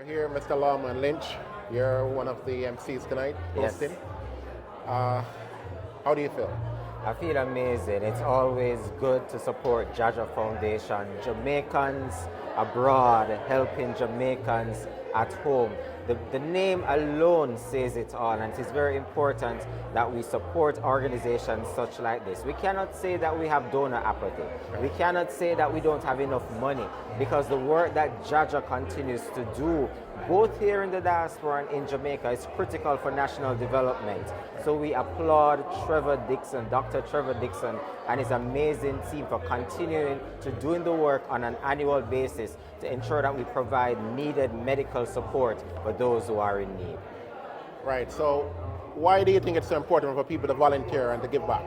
We're here, Mr. Lawman Lynch. You're one of the MCs tonight, hosting. Yes. How do you feel? I feel amazing. It's always good to support JAHJAH Foundation. Jamaicans abroad helping Jamaicans at home. The name alone says it all, and it is very important that we support organizations such like this. We cannot say that we have donor apathy. We cannot say that we don't have enough money, because the work that JAHJAH continues to do, both here in the diaspora and in Jamaica, is critical for national development. So we applaud Dr. Trevor Dixon and his amazing team for continuing to doing the work on an annual basis to ensure that we provide needed medical support for those who are in need. Right, so why do you think it's so important for people to volunteer and to give back?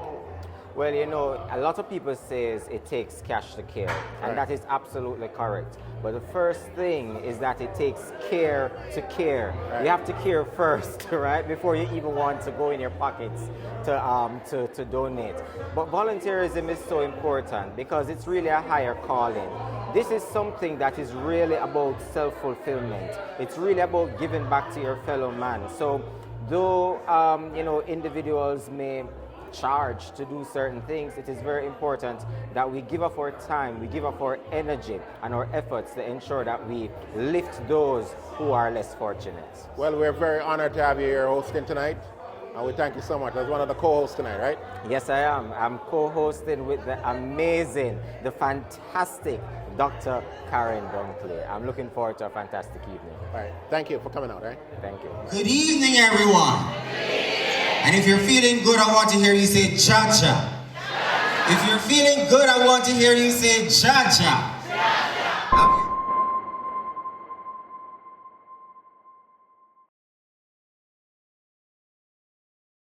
Well, you know, a lot of people say it takes cash to care, and Right. that is absolutely correct. But the first thing is that it takes care to care. Right. You have to care first, right, before you even want to go in your pockets to donate. But volunteerism is so important because it's really a higher calling. This is something that is really about self-fulfillment. It's really about giving back to your fellow man. So though you know, individuals may charge to do certain things, it is very important that we give up our time, we give up our energy and our efforts to ensure that we lift those who are less fortunate. Well, we're very honored to have you here hosting tonight, and we thank you so much. As one of the co-hosts tonight, right? Yes, I am. I'm co-hosting with the amazing, the fantastic Dr. Karren Dunkley. I'm looking forward to a fantastic evening. All right, thank you for coming out, right? Thank you. Good evening, everyone. And if you're feeling good, I want to hear you say JAHJAH. If you're feeling good, I want to hear you say JAHJAH.